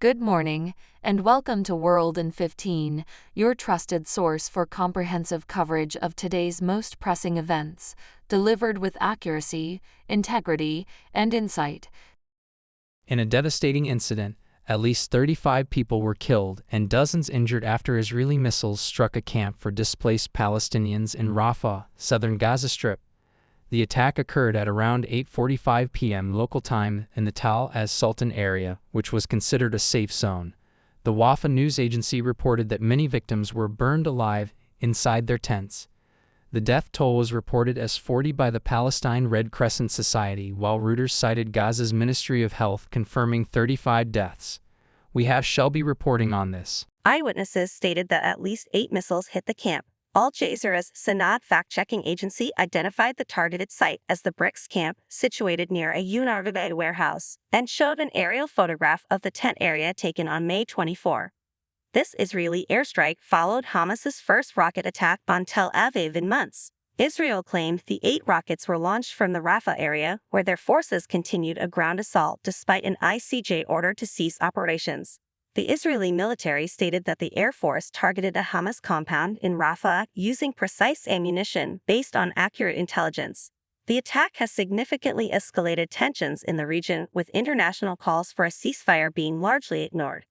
Good morning, and welcome to World in 15, your trusted source for comprehensive coverage of today's most pressing events, delivered with accuracy, integrity, and insight. In a devastating incident, at least 35 people were killed and dozens injured after Israeli missiles struck a camp for displaced Palestinians in Rafah, southern Gaza Strip. The attack occurred at around 8:45 p.m. local time in the Tal as-Sultan area, which was considered a safe zone. The Wafa news agency reported that many victims were burned alive inside their tents. The death toll was reported as 40 by the Palestine Red Crescent Society, while Reuters cited Gaza's Ministry of Health confirming 35 deaths. We have Shelby reporting on this. Eyewitnesses stated that at least 8 missiles hit the camp. Al Jazeera's Sanad fact-checking agency identified the targeted site as the Bricks camp, situated near a UNRWA warehouse, and showed an aerial photograph of the tent area taken on May 24. This Israeli airstrike followed Hamas's first rocket attack on Tel Aviv in months. Israel claimed the 8 rockets were launched from the Rafah area, where their forces continued a ground assault despite an ICJ order to cease operations. The Israeli military stated that the Air Force targeted a Hamas compound in Rafah using precise ammunition based on accurate intelligence. The attack has significantly escalated tensions in the region, with international calls for a ceasefire being largely ignored.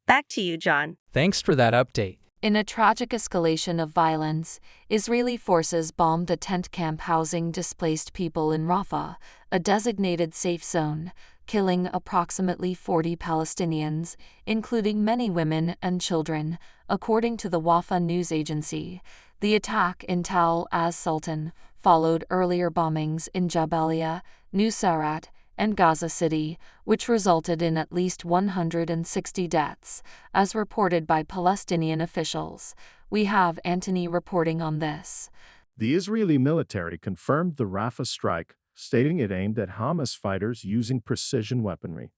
Back to you, John. Thanks for that update. In a tragic escalation of violence, Israeli forces bombed a tent camp housing displaced people in Rafah, a designated safe zone, killing approximately 40 Palestinians, including many women and children, according to the Wafa news agency. The attack in Tal as-Sultan followed earlier bombings in Jabalia, Nusayrat, and Gaza City, which resulted in at least 160 deaths, as reported by Palestinian officials. We have Anthony reporting on this. The Israeli military confirmed the Rafah strike, stating it aimed at Hamas fighters using precision weaponry.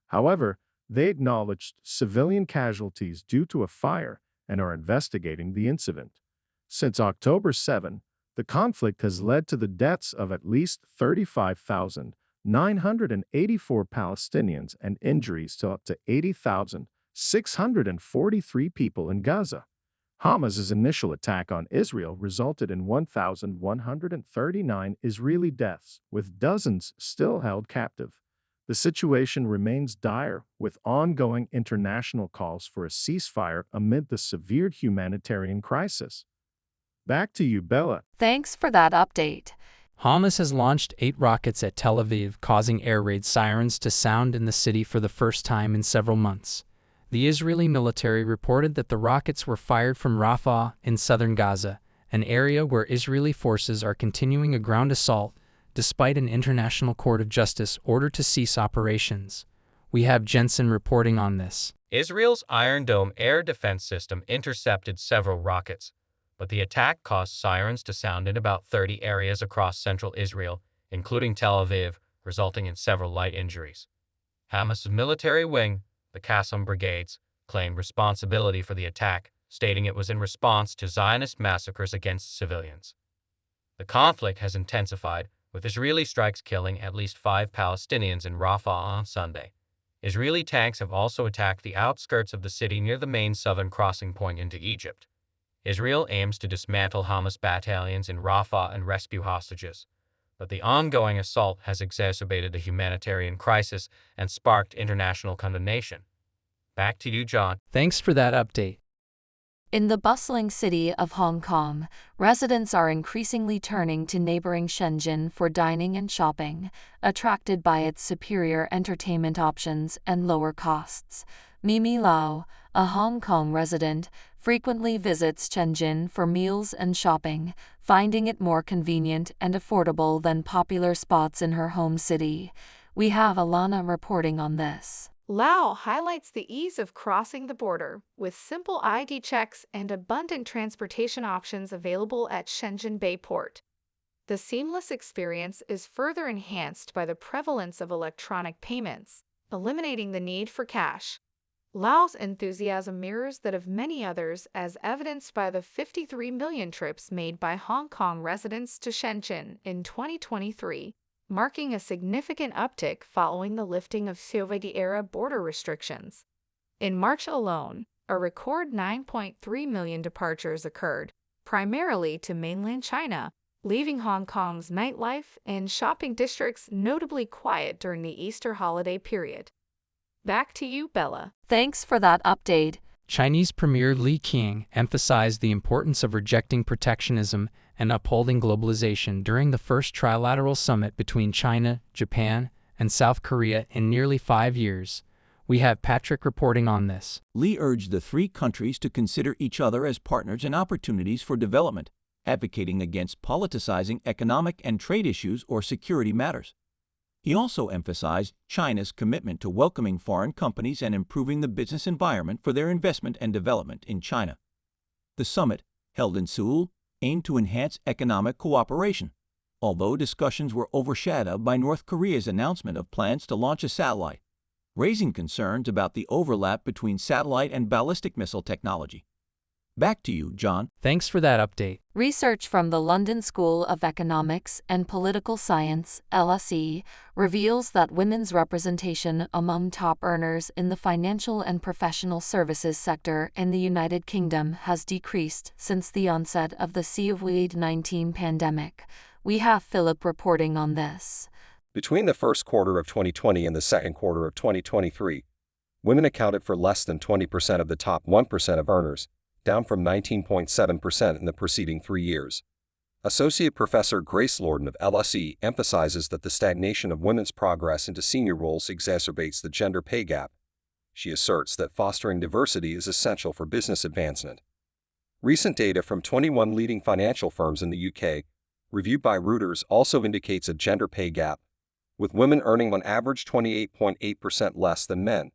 However, they acknowledged civilian casualties due to a fire and are investigating the incident. Since October 7, the conflict has led to the deaths of at least 35,984 Palestinians and injuries to up to 80,643 people in Gaza. Hamas's initial attack on Israel resulted in 1,139 Israeli deaths, with dozens still held captive. The situation remains dire, with ongoing international calls for a ceasefire amid the severe humanitarian crisis. Back to you, Bella. Thanks for that update. Hamas has launched 8 rockets at Tel Aviv, causing air raid sirens to sound in the city for the first time in several months. The Israeli military reported that the rockets were fired from Rafah in southern Gaza, an area where Israeli forces are continuing a ground assault despite an International Court of Justice order to cease operations. We have Jensen reporting on this. Israel's Iron Dome air defense system intercepted several rockets, but the attack caused sirens to sound in about 30 areas across central Israel, including Tel Aviv, resulting in several light injuries. Hamas's military wing, the Qassam brigades, claimed responsibility for the attack, stating it was in response to Zionist massacres against civilians. The conflict has intensified, with Israeli strikes killing at least 5 Palestinians in Rafah on Sunday. Israeli tanks have also attacked the outskirts of the city near the main southern crossing point into Egypt. Israel aims to dismantle Hamas battalions in Rafah and rescue hostages, but the ongoing assault has exacerbated a humanitarian crisis and sparked international condemnation. Back to you, John. Thanks for that update. In the bustling city of Hong Kong, residents are increasingly turning to neighboring Shenzhen for dining and shopping, attracted by its superior entertainment options and lower costs. Mimi Lau, a Hong Kong resident, frequently visits Shenzhen for meals and shopping, finding it more convenient and affordable than popular spots in her home city. We have Alana reporting on this. Lau highlights the ease of crossing the border, with simple ID checks and abundant transportation options available at Shenzhen Bay Port. The seamless experience is further enhanced by the prevalence of electronic payments, eliminating the need for cash. Lau's enthusiasm mirrors that of many others, as evidenced by the 53 million trips made by Hong Kong residents to Shenzhen in 2023, marking a significant uptick following the lifting of Soviet-era border restrictions. In March alone, a record 9.3 million departures occurred, primarily to mainland China, leaving Hong Kong's nightlife and shopping districts notably quiet during the Easter holiday period. Back to you, Bella. Thanks for that update. Chinese Premier Li Qiang emphasized the importance of rejecting protectionism and upholding globalization during the first trilateral summit between China, Japan, and South Korea in nearly 5 years. We have Patrick reporting on this. Li urged the three countries to consider each other as partners and opportunities for development, advocating against politicizing economic and trade issues or security matters. He also emphasized China's commitment to welcoming foreign companies and improving the business environment for their investment and development in China. The summit, held in Seoul, aimed to enhance economic cooperation, although discussions were overshadowed by North Korea's announcement of plans to launch a satellite, raising concerns about the overlap between satellite and ballistic missile technology. Back to you, John. Thanks for that update. Research from the London School of Economics and Political Science, LSE, reveals that women's representation among top earners in the financial and professional services sector in the United Kingdom has decreased since the onset of the COVID-19 pandemic. We have Philip reporting on this. Between the first quarter of 2020 and the second quarter of 2023, women accounted for less than 20% of the top 1% of earners, down from 19.7% in the preceding 3 years. Associate Professor Grace Lorden of LSE emphasizes that the stagnation of women's progress into senior roles exacerbates the gender pay gap. She asserts that fostering diversity is essential for business advancement. Recent data from 21 leading financial firms in the UK, reviewed by Reuters, also indicates a gender pay gap, with women earning on average 28.8% less than men.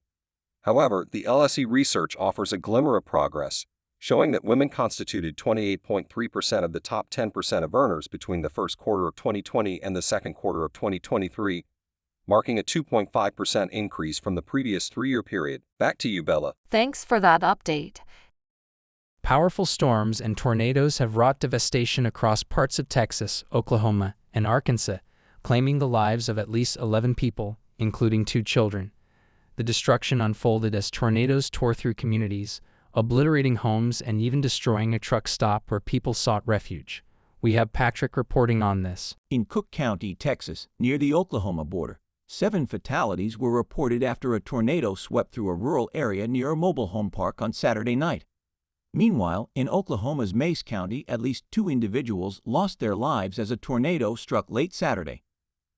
However, the LSE research offers a glimmer of progress, showing that women constituted 28.3% of the top 10% of earners between the first quarter of 2020 and the second quarter of 2023, marking a 2.5% increase from the previous 3-year period. Back to you, Bella. Thanks for that update. Powerful storms and tornadoes have wrought devastation across parts of Texas, Oklahoma, and Arkansas, claiming the lives of at least 11 people, including 2 children. The destruction unfolded as tornadoes tore through communities, obliterating homes and even destroying a truck stop where people sought refuge. We have Patrick reporting on this. In Cook County, Texas, near the Oklahoma border, 7 fatalities were reported after a tornado swept through a rural area near a mobile home park on Saturday night. Meanwhile, in Oklahoma's Mace County, at least 2 individuals lost their lives as a tornado struck late Saturday.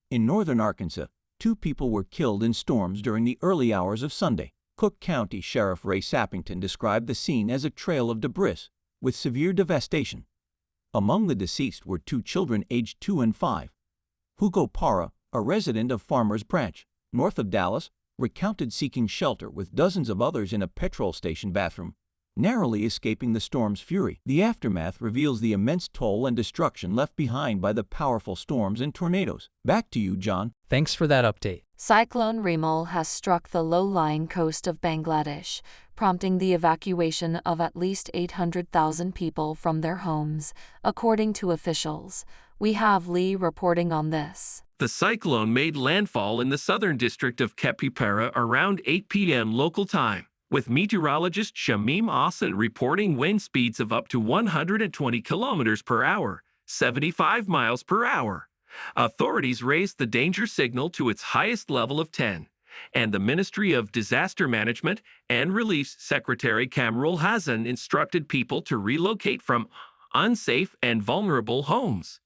In northern Arkansas, 2 people were killed in storms during the early hours of Sunday. Cook County Sheriff Ray Sappington described the scene as a trail of debris, with severe devastation. Among the deceased were 2 children aged 2 and 5. Hugo Parra, a resident of Farmers Branch, north of Dallas, recounted seeking shelter with dozens of others in a petrol station bathroom, narrowly escaping the storm's fury. The aftermath reveals the immense toll and destruction left behind by the powerful storms and tornadoes. Back to you, John. Thanks for that update. Cyclone Remal has struck the low-lying coast of Bangladesh, prompting the evacuation of at least 800,000 people from their homes, according to officials. We have Lee reporting on this. The cyclone made landfall in the southern district of Kepipara around 8 p.m. local time, with meteorologist Shamim Ahsan reporting wind speeds of up to 120 kilometers per hour, 75 miles per hour. Authorities raised the danger signal to its highest level of 10, and the Ministry of Disaster Management and Relief Secretary Kamrul Hassan instructed people to relocate from unsafe and vulnerable homes.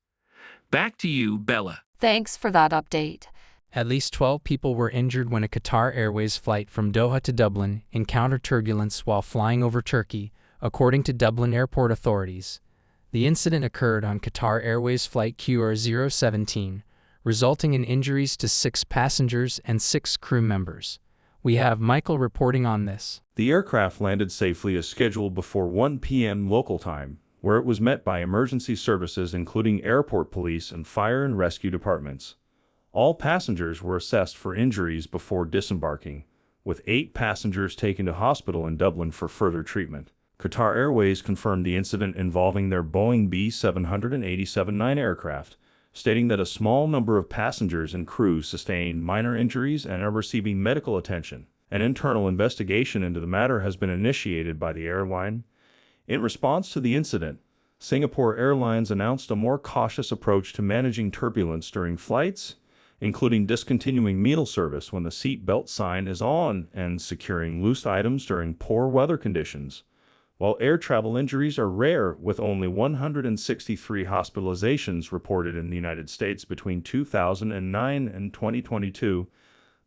Back to you, Bella. Thanks for that update. At least 12 people were injured when a Qatar Airways flight from Doha to Dublin encountered turbulence while flying over Turkey, according to Dublin airport authorities. The incident occurred on Qatar Airways flight QR017, resulting in injuries to 6 passengers and 6 crew members. We have Michael reporting on this. The aircraft landed safely as scheduled before 1 p.m. local time, where it was met by emergency services including airport police and fire and rescue departments. All passengers were assessed for injuries before disembarking, with 8 passengers taken to hospital in Dublin for further treatment. Qatar Airways confirmed the incident involving their Boeing B787-9 aircraft, stating that a small number of passengers and crew sustained minor injuries and are receiving medical attention. An internal investigation into the matter has been initiated by the airline. In response to the incident, Singapore Airlines announced a more cautious approach to managing turbulence during flights, including discontinuing meal service when the seat belt sign is on and securing loose items during poor weather conditions. While air travel injuries are rare, with only 163 hospitalizations reported in the United States between 2009 and 2022,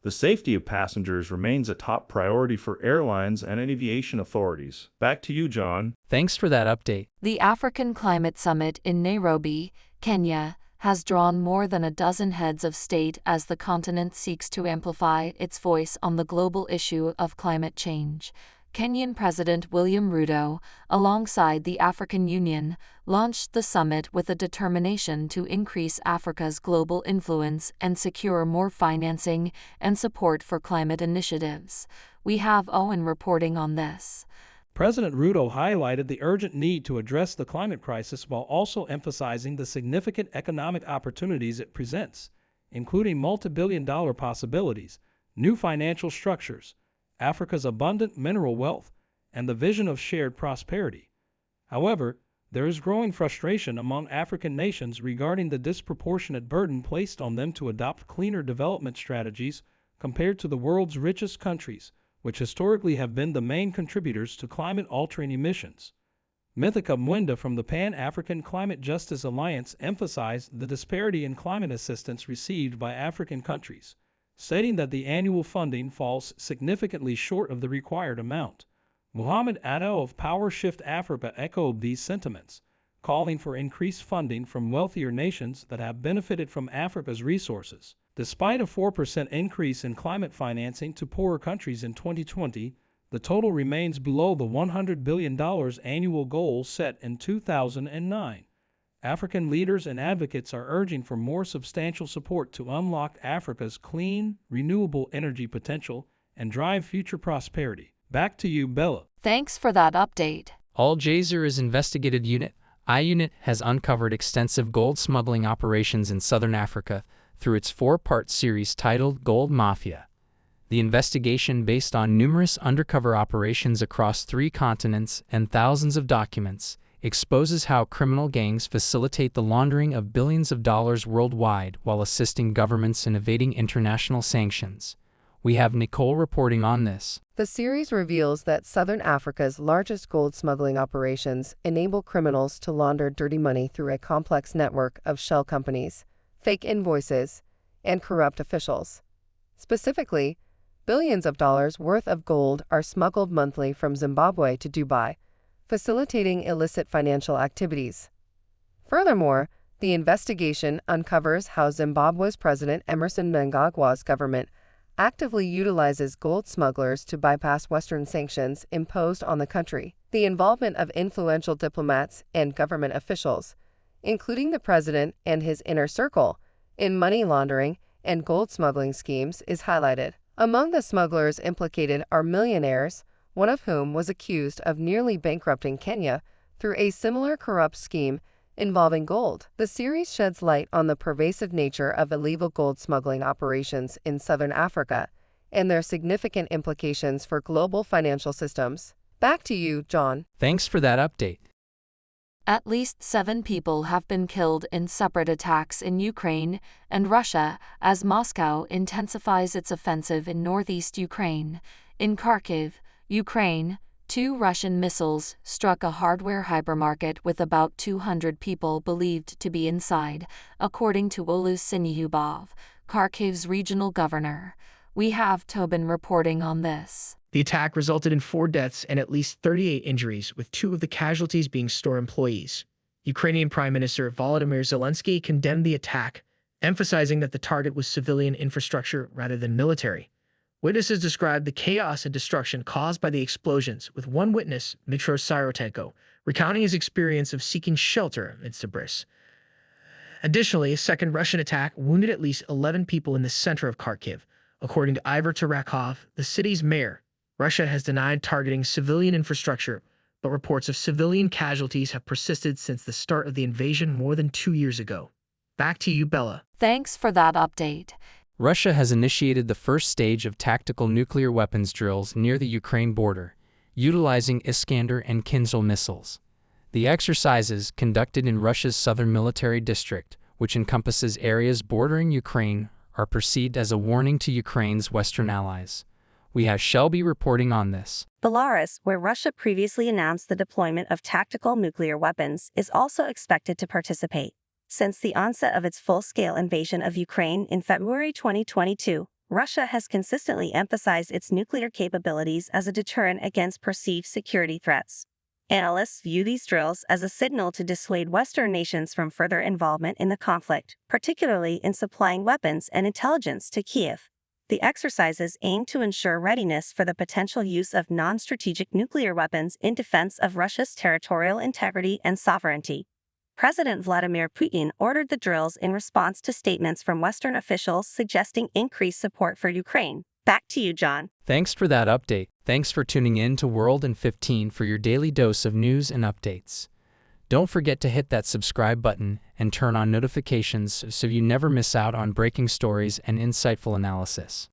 the safety of passengers remains a top priority for airlines and aviation authorities. Back to you, John. Thanks for that update. The African Climate Summit in Nairobi, Kenya, has drawn more than a dozen heads of state as the continent seeks to amplify its voice on the global issue of climate change. Kenyan President William Ruto, alongside the African Union, launched the summit with a determination to increase Africa's global influence and secure more financing and support for climate initiatives. We have Owen reporting on this. President Ruto highlighted the urgent need to address the climate crisis while also emphasizing the significant economic opportunities it presents, including multi-billion-dollar possibilities, new financial structures, Africa's abundant mineral wealth, and the vision of shared prosperity. However, there is growing frustration among African nations regarding the disproportionate burden placed on them to adopt cleaner development strategies compared to the world's richest countries, which historically have been the main contributors to climate-altering emissions. Mithika Mwenda from the Pan-African Climate Justice Alliance emphasized the disparity in climate assistance received by African countries, stating that the annual funding falls significantly short of the required amount. Muhammad Ato of Power Shift Africa echoed these sentiments, calling for increased funding from wealthier nations that have benefited from Africa's resources. Despite a 4% increase in climate financing to poorer countries in 2020, the total remains below the $100 billion annual goal set in 2009. African leaders and advocates are urging for more substantial support to unlock Africa's clean, renewable energy potential and drive future prosperity. Back to you, Bella. Thanks for that update. Al Jazeera's investigative unit, I-Unit, has uncovered extensive gold smuggling operations in southern Africa through its four-part series titled Gold Mafia. The investigation, based on numerous undercover operations across 3 continents and thousands of documents, exposes how criminal gangs facilitate the laundering of billions of dollars worldwide while assisting governments in evading international sanctions. We have Nicole reporting on this. The series reveals that Southern Africa's largest gold smuggling operations enable criminals to launder dirty money through a complex network of shell companies, fake invoices, and corrupt officials. Specifically, billions of dollars worth of gold are smuggled monthly from Zimbabwe to Dubai, facilitating illicit financial activities. Furthermore, the investigation uncovers how Zimbabwe's President Emmerson Mnangagwa's government actively utilizes gold smugglers to bypass Western sanctions imposed on the country. The involvement of influential diplomats and government officials, including the president and his inner circle, in money laundering and gold smuggling schemes is highlighted. Among the smugglers implicated are millionaires, one of whom was accused of nearly bankrupting Kenya through a similar corrupt scheme involving gold. The series sheds light on the pervasive nature of illegal gold smuggling operations in southern Africa and their significant implications for global financial systems. Back to you, John. Thanks for that update. At least 7 people have been killed in separate attacks in Ukraine and Russia as Moscow intensifies its offensive in northeast Ukraine. In Kharkiv, Ukraine, 2 Russian missiles struck a hardware hypermarket with about 200 people believed to be inside, according to Olus Sinyhubov, Kharkiv's regional governor. We have Tobin reporting on this. The attack resulted in 4 deaths and at least 38 injuries, with 2 of the casualties being store employees. Ukrainian Prime Minister Volodymyr Zelensky condemned the attack, emphasizing that the target was civilian infrastructure rather than military. Witnesses described the chaos and destruction caused by the explosions, with one witness, Dmytro Sirotenko, recounting his experience of seeking shelter amidst debris. Additionally, a second Russian attack wounded at least 11 people in the center of Kharkiv. According to Ivor Tarakov, the city's mayor, Russia has denied targeting civilian infrastructure, but reports of civilian casualties have persisted since the start of the invasion more than 2 years ago. Back to you, Bella. Thanks for that update. Russia has initiated the first stage of tactical nuclear weapons drills near the Ukraine border, utilizing Iskander and Kinzhal missiles. The exercises, conducted in Russia's southern military district, which encompasses areas bordering Ukraine, are perceived as a warning to Ukraine's Western allies. We have Shelby reporting on this. Belarus, where Russia previously announced the deployment of tactical nuclear weapons, is also expected to participate. Since the onset of its full-scale invasion of Ukraine in February 2022, Russia has consistently emphasized its nuclear capabilities as a deterrent against perceived security threats. Analysts view these drills as a signal to dissuade Western nations from further involvement in the conflict, particularly in supplying weapons and intelligence to Kiev. The exercises aim to ensure readiness for the potential use of non-strategic nuclear weapons in defense of Russia's territorial integrity and sovereignty. President Vladimir Putin ordered the drills in response to statements from Western officials suggesting increased support for Ukraine. Back to you, John. Thanks for that update. Thanks for tuning in to World in 15 for your daily dose of news and updates. Don't forget to hit that subscribe button and turn on notifications so you never miss out on breaking stories and insightful analysis.